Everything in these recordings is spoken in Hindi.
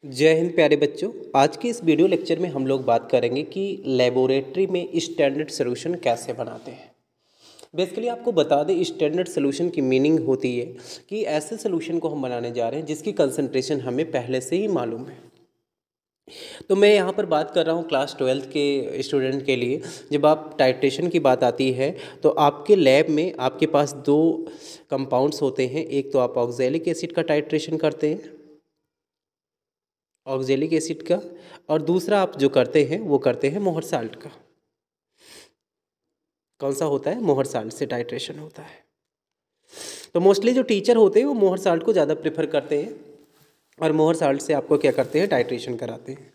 जय हिंद प्यारे बच्चों। आज के इस वीडियो लेक्चर में हम लोग बात करेंगे कि लेबोरेटरी में स्टैंडर्ड सॉल्यूशन कैसे बनाते हैं। बेसिकली आपको बता दें, स्टैंडर्ड सॉल्यूशन की मीनिंग होती है कि ऐसे सॉल्यूशन को हम बनाने जा रहे हैं जिसकी कंसंट्रेशन हमें पहले से ही मालूम है। तो मैं यहाँ पर बात कर रहा हूँ क्लास 12th के स्टूडेंट के लिए। जब आप टाइट्रेशन की बात आती है तो आपके लैब में आपके पास दो कंपाउंड्स होते हैं। एक तो आप ऑक्जेलिक एसिड का टाइट्रेशन करते हैं, ऑक्जेलिक एसिड का, और दूसरा आप जो करते हैं वो करते हैं मोहर साल्ट का। कौन सा होता है? मोहर साल्ट से टाइट्रेशन होता है। तो मोस्टली जो टीचर होते हैं वो मोहर साल्ट को ज़्यादा प्रेफर करते हैं और मोहर साल्ट से आपको क्या करते हैं? टाइट्रेशन कराते हैं।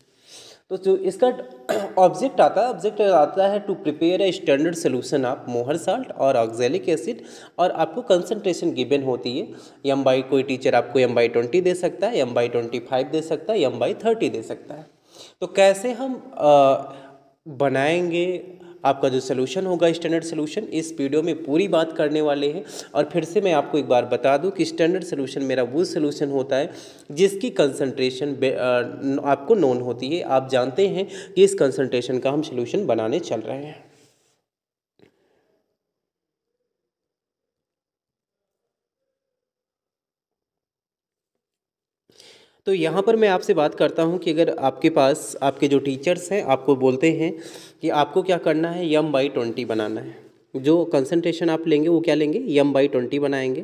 तो जो इसका ऑब्जेक्ट आता है to prepare a standard solution of Mohr salt और ऑक्जेलिक एसिड, और आपको कंसंट्रेशन गिवन होती है एम बाई, कोई टीचर आपको एम बाई 20 दे सकता है, एम बाई 25 दे सकता है, एम बाई 30 दे सकता है। तो कैसे हम बनाएंगे आपका जो सोल्यूशन होगा स्टैंडर्ड सोल्यूशन, इस वीडियो में पूरी बात करने वाले हैं। और फिर से मैं आपको एक बार बता दूं कि स्टैंडर्ड सोल्यूशन मेरा वो सोल्यूशन होता है जिसकी कंसंट्रेशन आपको नोन होती है। आप जानते हैं कि इस कंसंट्रेशन का हम सोल्यूशन बनाने चल रहे हैं। तो यहाँ पर मैं आपसे बात करता हूँ कि अगर आपके पास आपके जो टीचर्स हैं आपको बोलते हैं कि आपको क्या करना है, एम बाई 20 बनाना है, जो कंसंट्रेशन आप लेंगे वो क्या लेंगे? एम बाई 20 बनाएंगे।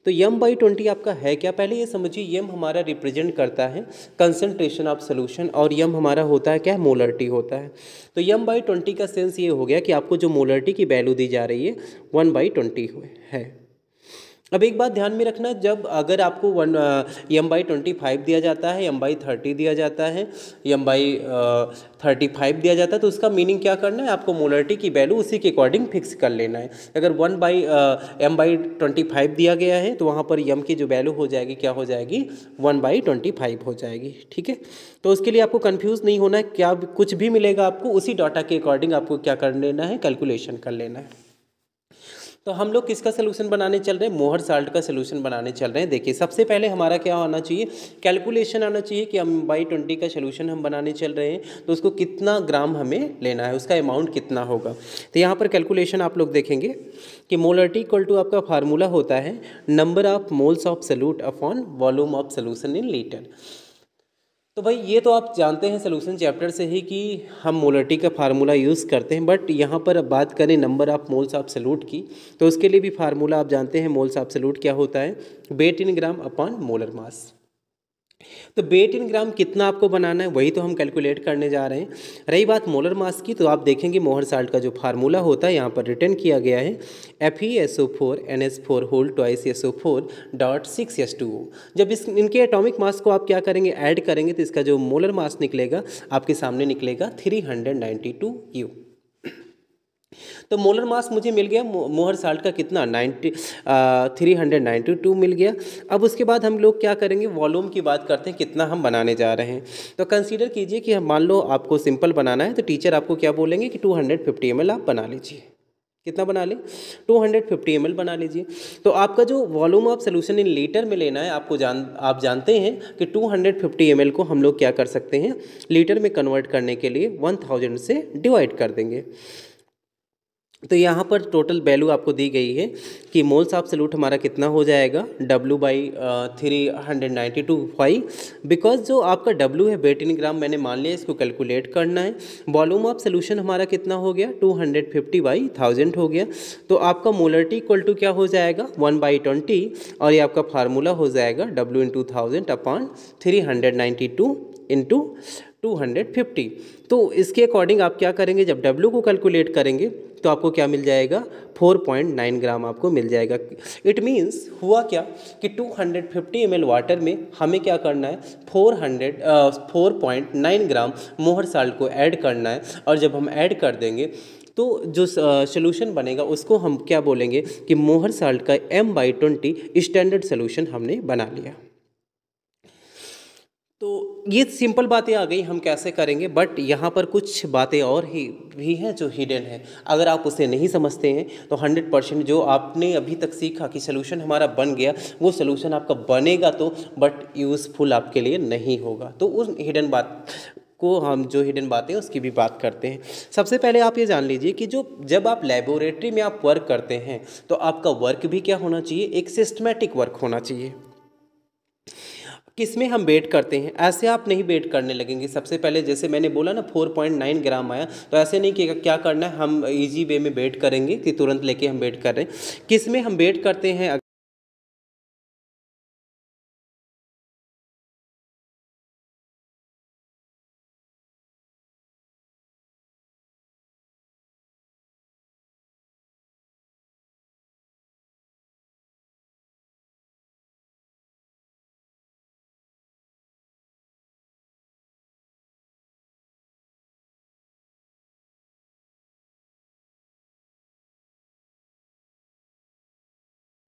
तो एम बाई 20 आपका है क्या? पहले ये समझिए, एम हमारा रिप्रेजेंट करता है कंसंट्रेशन ऑफ सोल्यूशन और एम हमारा होता है क्या? मोलरिटी होता है। तो एम बाई 20 का सेंस ये हो गया कि आपको जो मोलरिटी की वैल्यू दी जा रही है 1/20 है। अब एक बात ध्यान में रखना, जब अगर आपको एम बाई 25 दिया जाता है, एम बाई 30 दिया जाता है, एम बाई 35 दिया जाता है, तो उसका मीनिंग क्या करना है? आपको मोलरिटी की वैल्यू उसी के अकॉर्डिंग फिक्स कर लेना है। अगर एम बाई 25 दिया गया है तो वहाँ पर एम की जो वैल्यू हो जाएगी क्या हो जाएगी? 1/25 हो जाएगी। ठीक है, तो उसके लिए आपको कन्फ्यूज़ नहीं होना है। क्या कुछ भी मिलेगा आपको उसी डाटा के अकॉर्डिंग आपको क्या कर लेना है? कैलकुलेशन कर लेना है। तो हम लोग किसका सलूशन बनाने चल रहे हैं? मोहर साल्ट का सलूशन बनाने चल रहे हैं। देखिए, सबसे पहले हमारा क्या आना चाहिए? कैलकुलेशन आना चाहिए कि हम बाई 20 का सलूशन हम बनाने चल रहे हैं तो उसको कितना ग्राम हमें लेना है, उसका अमाउंट कितना होगा। तो यहाँ पर कैलकुलेशन आप लोग देखेंगे कि मोलरिटी इक्वल टू आपका फार्मूला होता है number of moles of solute upon volume of solution in litre. तो भाई ये तो आप जानते हैं सॉल्यूशन चैप्टर से ही कि हम मोलरिटी का फार्मूला यूज़ करते हैं, बट यहाँ पर अब बात करें number of moles of solute की, तो उसके लिए भी फार्मूला आप जानते हैं। मोल्स ऑफ सॉल्यूट क्या होता है? वेट इन ग्राम अपॉन मोलर मास। तो वेट इन ग्राम कितना आपको बनाना है वही तो हम कैलकुलेट करने जा रहे हैं। रही बात मोलर मास की, तो आप देखेंगे मोहर साल्ट का जो फार्मूला होता है यहाँ पर रिटर्न किया गया है FeSO4 NH4 whole twice SO4.6H2O। जब इनके एटॉमिक मास को आप क्या करेंगे? ऐड करेंगे तो इसका जो मोलर मास निकलेगा आपके सामने निकलेगा 392U। तो मोलर मास मुझे मिल गया मोहर साल्ट का कितना? 392 मिल गया। अब उसके बाद हम लोग क्या करेंगे? वॉल्यूम की बात करते हैं, कितना हम बनाने जा रहे हैं। तो कंसीडर कीजिए कि मान लो आपको सिंपल बनाना है तो टीचर आपको क्या बोलेंगे कि 250 ml आप बना लीजिए। कितना बना लें? 250 ml बना लीजिए। तो आपका जो volume of solution in litre में लेना है, आप जानते हैं कि 250 ml को हम लोग क्या कर सकते हैं? लीटर में कन्वर्ट करने के लिए 1000 से डिवाइड कर देंगे। तो यहाँ पर टोटल वैल्यू आपको दी गई है कि मोल्स ऑफ सॉल्यूट हमारा कितना हो जाएगा? W/392 बिकॉज जो आपका W है वेट इन ग्राम मैंने मान लिया, इसको कैलकुलेट करना है। वॉल्यूम ऑफ सोल्यूशन हमारा कितना हो गया? 250/1000 हो गया। तो आपका मोलरिटी इक्वल टू क्या हो जाएगा? 1/20, और ये आपका फार्मूला हो जाएगा W/1000/392 इंटू 250। तो इसके अकॉर्डिंग आप क्या करेंगे? जब W को कैलकुलेट करेंगे तो आपको क्या मिल जाएगा? 4.9 ग्राम आपको मिल जाएगा। इट मीन्स हुआ क्या कि 250 ml वाटर में हमें क्या करना है? 4.9 ग्राम मोहर साल्ट को ऐड करना है, और जब हम ऐड कर देंगे तो जो सोल्यूशन बनेगा उसको हम क्या बोलेंगे कि मोहर साल्ट का M/20 स्टैंडर्ड सोल्यूशन हमने बना लिया। तो ये सिंपल बातें आ गई हम कैसे करेंगे, बट यहाँ पर कुछ बातें और ही भी हैं जो हिडन है। अगर आप उसे नहीं समझते हैं तो 100% जो आपने अभी तक सीखा कि सोल्यूशन हमारा बन गया, वो सोल्यूशन आपका बनेगा तो, बट यूज़फुल आपके लिए नहीं होगा। तो उस हिडन बात को हम, जो हिडन बातें हैं उसकी भी बात करते हैं। सबसे पहले आप ये जान लीजिए कि जब आप लेबोरेटरी में आप वर्क करते हैं तो आपका वर्क भी क्या होना चाहिए, एक सिस्टमेटिक वर्क होना चाहिए। किसमें हम बेट करते हैं, ऐसे आप नहीं बेट करने लगेंगे। सबसे पहले जैसे मैंने बोला ना 4.9 ग्राम आया, तो ऐसे नहीं कि क्या करना है हम इजी वे में बेट करेंगे कि तुरंत लेके हम बेट कर रहे हैं। किस में हम बेट करते हैं,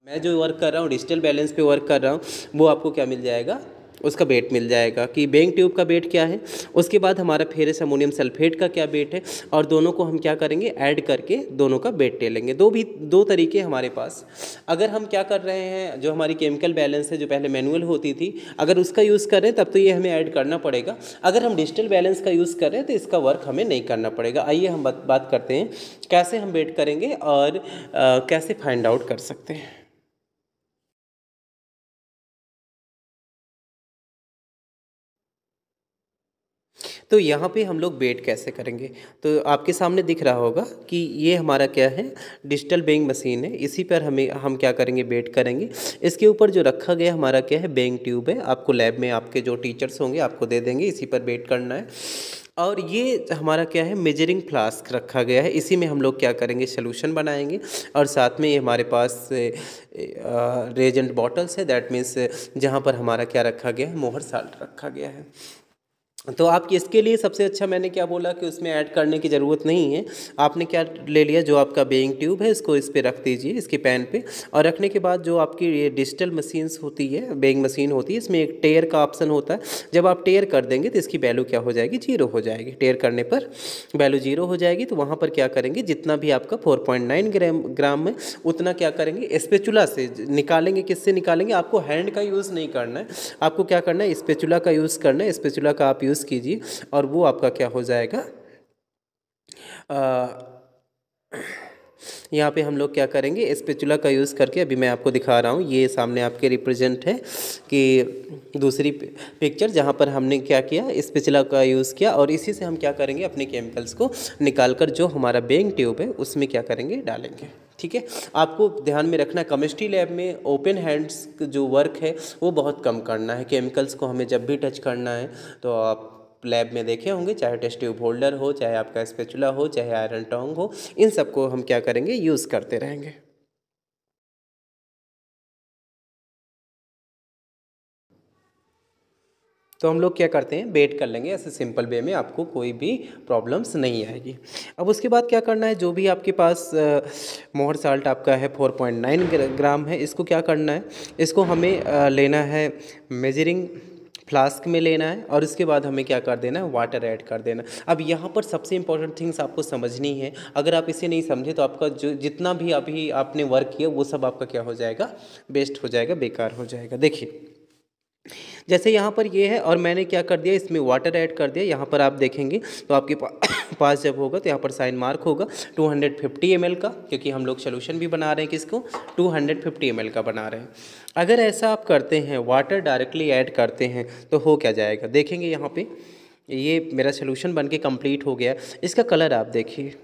मैं जो वर्क कर रहा हूँ डिजिटल बैलेंस पे वर्क कर रहा हूँ, वो आपको क्या मिल जाएगा, उसका बेट मिल जाएगा कि बेंग ट्यूब का बेट क्या है। उसके बाद हमारा फेरस अमोनियम सल्फेट का क्या बेट है, और दोनों को हम क्या करेंगे, ऐड करके दोनों का बेट ले लेंगे। दो तरीके हमारे पास। अगर हम क्या कर रहे हैं, जो हमारी केमिकल बैलेंस है जो पहले मैनुअल होती थी, अगर उसका यूज़ कर रहे हैं तब तो ये हमें ऐड करना पड़ेगा। अगर हम डिजिटल बैलेंस का यूज़ कर रहे हैं तो इसका वर्क हमें नहीं करना पड़ेगा। आइए हम बात करते हैं कैसे हम बेट करेंगे और कैसे फाइंड आउट कर सकते हैं। तो यहाँ पे हम लोग बेट कैसे करेंगे, तो आपके सामने दिख रहा होगा कि ये हमारा क्या है, डिजिटल बेइंग मशीन है। इसी पर हम क्या करेंगे, बेट करेंगे। इसके ऊपर जो रखा गया हमारा क्या है, बेइंग ट्यूब है। आपको लैब में आपके जो टीचर्स होंगे आपको दे देंगे, इसी पर बेट करना है। और ये हमारा क्या है, मेजरिंग फ्लास्क रखा गया है। इसी में हम लोग क्या करेंगे, सोल्यूशन बनाएंगे। और साथ में ये हमारे पास रेजेंट बॉटल्स है, दैट मीन्स जहाँ पर हमारा क्या रखा गया है, मोहर साल्ट रखा गया है। तो आप इसके लिए सबसे अच्छा मैंने क्या बोला कि उसमें ऐड करने की ज़रूरत नहीं है। आपने क्या ले लिया, जो आपका बेइंग ट्यूब है इसको इस पे रख दीजिए, इसके पैन पे। और रखने के बाद जो आपकी ये डिजिटल मशीन्स होती है, बेइंग मशीन होती है, इसमें एक टेयर का ऑप्शन होता है। जब आप टेयर कर देंगे तो इसकी वैल्यू क्या हो जाएगी, 0 हो जाएगी। टेयर करने पर वैल्यू 0 हो जाएगी। तो वहाँ पर क्या करेंगे, जितना भी आपका 4.9 ग्राम में, उतना क्या करेंगे, स्पेचुला से निकालेंगे। किससे निकालेंगे, आपको हैंड का यूज़ नहीं करना है, आपको क्या करना है, स्पेचुला का यूज़ करना है। स्पेचुला का आप यूज़ कीजिए और वो आपका क्या हो जाएगा, यहाँ पे हम लोग क्या करेंगे, स्पेचुला का यूज़ करके, अभी मैं आपको दिखा रहा हूँ, ये सामने आपके रिप्रेजेंट है कि दूसरी पिक्चर जहाँ पर हमने क्या किया, स्पेचुला का यूज़ किया। और इसी से हम क्या करेंगे, अपने केमिकल्स को निकाल कर जो हमारा बेइंग ट्यूब है उसमें क्या करेंगे, डालेंगे। ठीक है, आपको ध्यान में रखना, केमिस्ट्री लैब में ओपन हैंड्स जो वर्क है वो बहुत कम करना है। केमिकल्स को हमें जब भी टच करना है तो आप लैब में देखे होंगे, चाहे टेस्ट ट्यूब होल्डर हो, चाहे आपका स्पेचुला हो, चाहे आयरन टोंग हो, इन सबको हम क्या करेंगे, यूज़ करते रहेंगे। तो हम लोग क्या करते हैं, बेट कर लेंगे ऐसे सिंपल वे में, आपको कोई भी प्रॉब्लम्स नहीं आएगी। अब उसके बाद क्या करना है, जो भी आपके पास मोहर साल्ट आपका है 4.9 ग्राम है, इसको क्या करना है, इसको हमें लेना है मेजरिंग फ्लास्क में लेना है। और उसके बाद हमें क्या कर देना है, वाटर ऐड कर देना। अब यहाँ पर सबसे इंपॉर्टेंट थिंग्स आपको समझनी है। अगर आप इसे नहीं समझे तो आपका जो जितना भी अभी आपने वर्क किया वो सब आपका क्या हो जाएगा, वेस्ट हो जाएगा, बेकार हो जाएगा। देखिए जैसे यहाँ पर ये है और मैंने क्या कर दिया, इसमें वाटर ऐड कर दिया। यहाँ पर आप देखेंगे तो आपके पास जब होगा तो यहाँ पर साइन मार्क होगा 250 ml का, क्योंकि हम लोग सोल्यूशन भी बना रहे हैं, किसको, 250 ml का बना रहे हैं। अगर ऐसा आप करते हैं, वाटर डायरेक्टली ऐड करते हैं, तो हो क्या जाएगा, देखेंगे यहाँ पे ये मेरा सोल्यूशन बन के कम्प्लीट हो गया। इसका कलर आप देखिए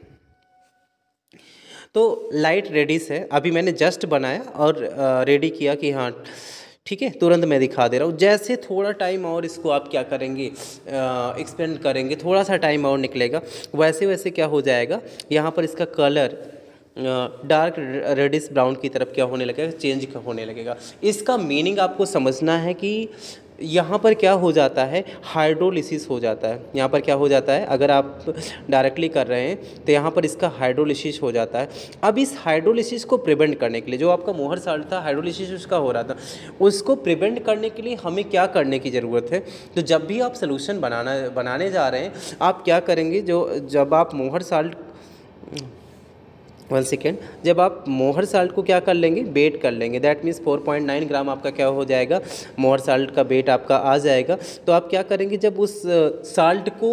तो लाइट रेडिश है। अभी मैंने जस्ट बनाया और रेडी किया कि हाँ ठीक है, तुरंत मैं दिखा दे रहा हूँ। जैसे थोड़ा टाइम और इसको आप क्या करेंगे, एक्सपेंड करेंगे, थोड़ा सा टाइम और निकलेगा, वैसे वैसे क्या हो जाएगा, यहाँ पर इसका कलर डार्क रेडिश ब्राउन की तरफ क्या होने लगेगा, चेंज होने लगेगा। इसका मीनिंग आपको समझना है कि यहाँ पर क्या हो जाता है, हाइड्रोलिसिस हो जाता है। यहाँ पर क्या हो जाता है, अगर आप डायरेक्टली कर रहे हैं तो यहाँ पर इसका हाइड्रोलिसिस हो जाता है। अब इस हाइड्रोलिसिस को प्रिवेंट करने के लिए, जो आपका मोहर साल्ट था हाइड्रोलिसिस उसका हो रहा था, उसको प्रिवेंट करने के लिए हमें क्या करने की ज़रूरत है। तो जब भी आप सोल्यूशन बनाने जा रहे हैं, आप क्या करेंगे, जब आप मोहर साल्ट 1 सेकेंड, जब आप मोहर साल्ट को क्या कर लेंगे, बेट कर लेंगे, दैट मीन्स 4.9 ग्राम आपका क्या हो जाएगा, मोहर साल्ट का बेट आपका आ जाएगा। तो आप क्या करेंगे, जब उस साल्ट को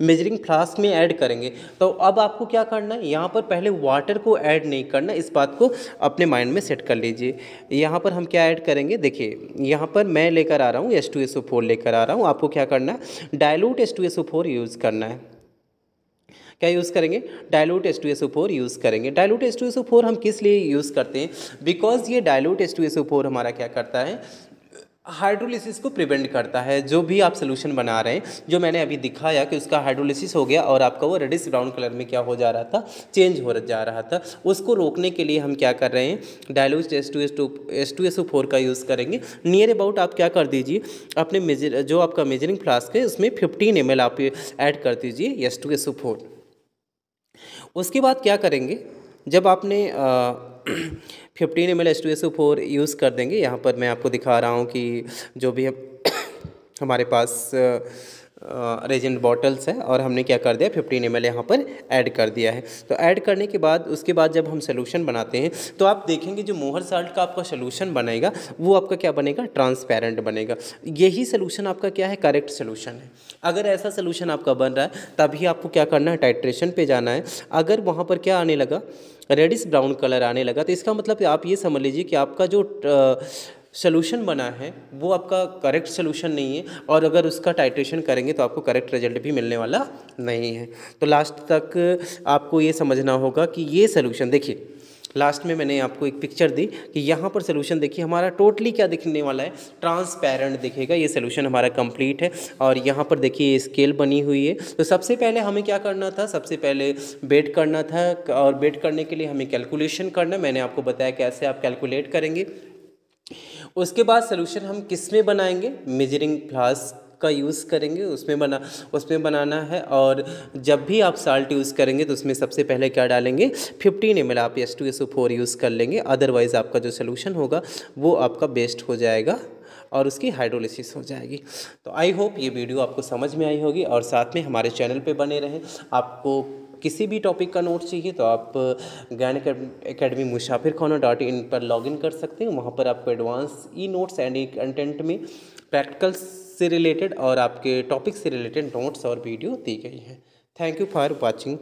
मेजरिंग फ्लास्क में ऐड करेंगे, तो अब आपको क्या करना है, यहाँ पर पहले वाटर को ऐड नहीं करना, इस बात को अपने माइंड में सेट कर लीजिए। यहाँ पर हम क्या ऐड करेंगे, देखिए यहाँ पर मैं लेकर आ रहा हूँ H2SO4 लेकर आ रहा हूँ। आपको क्या करना है, डाइल्यूट H2SO4 यूज़ करना है। क्या यूज़ करेंगे, डाइल्यूट H2SO4 यूज़ करेंगे। डाइल्यूट H2SO4 हम किस लिए यूज़ करते हैं, बिकॉज ये डाइल्यूट H2SO4 हमारा क्या करता है, हाइड्रोलिसिस को प्रिवेंट करता है। जो भी आप सोल्यूशन बना रहे हैं, जो मैंने अभी दिखाया कि उसका हाइड्रोलिसिस हो गया और आपका वो रेडिश ब्राउन कलर में क्या हो जा रहा था, चेंज हो जा रहा था, उसको रोकने के लिए हम क्या कर रहे हैं, डाइल्यूट H2SO4 का यूज़ करेंगे। नियर अबाउट आप क्या कर दीजिए, अपने जो आपका मेजरिंग फ्लास्क है उसमें 15 ml आप ऐड कर दीजिए H2SO4। उसके बाद क्या करेंगे, जब आपने 15 ml H2SO4 यूज़ कर देंगे, यहाँ पर मैं आपको दिखा रहा हूँ कि जो भी हमारे पास रेजेंट बॉटल्स है और हमने क्या कर दिया, 15 ml यहाँ पर ऐड कर दिया है। तो ऐड करने के बाद उसके बाद जब हम सोल्यूशन बनाते हैं तो आप देखेंगे जो मोहर साल्ट का आपका सोल्यूशन बनेगा वो आपका क्या बनेगा, ट्रांसपेरेंट बनेगा। यही सोल्यूशन आपका क्या है, करेक्ट सोल्यूशन है। अगर ऐसा सोल्यूशन आपका बन रहा है तभी आपको क्या करना है, टाइट्रेशन पे जाना है। अगर वहाँ पर क्या आने लगा, रेडिश ब्राउन कलर आने लगा, तो इसका मतलब आप ये समझ लीजिए कि आपका जो सोल्यूशन बना है वो आपका करेक्ट सोल्यूशन नहीं है, और अगर उसका टाइट्रेशन करेंगे तो आपको करेक्ट रिजल्ट भी मिलने वाला नहीं है। तो लास्ट तक आपको ये समझना होगा कि ये सोल्यूशन, देखिए लास्ट में मैंने आपको एक पिक्चर दी कि यहाँ पर सोल्यूशन देखिए हमारा टोटली क्या दिखने वाला है, ट्रांसपेरेंट दिखेगा। ये सोल्यूशन हमारा कंप्लीट है और यहाँ पर देखिए स्केल बनी हुई है। तो सबसे पहले हमें क्या करना था, सबसे पहले बेट करना था, और बेट करने के लिए हमें कैलकुलेशन करना, मैंने आपको बताया कैसे आप कैलकुलेट करेंगे। उसके बाद सोल्यूशन हम किस में बनाएंगे, मेजरिंग फ्लास्क का यूज़ करेंगे, उसमें बनाना है। और जब भी आप साल्ट यूज़ करेंगे तो उसमें सबसे पहले क्या डालेंगे, 15 ml आप H2SO4 यूज़ कर लेंगे, अदरवाइज़ आपका जो सोल्यूशन होगा वो आपका बेस्ट हो जाएगा और उसकी हाइड्रोलिसिस हो जाएगी। तो आई होप ये वीडियो आपको समझ में आई होगी, और साथ में हमारे चैनल पे बने रहें। आपको किसी भी टॉपिक का नोट चाहिए तो आप ज्ञान एकेडमी musafirkhana.in पर लॉगिन कर सकते हैं। वहाँ पर आपको advance e notes and E content में प्रैक्टिकल से रिलेटेड और आपके टॉपिक से रिलेटेड नोट्स और वीडियो दी गई हैं। Thank you for watching.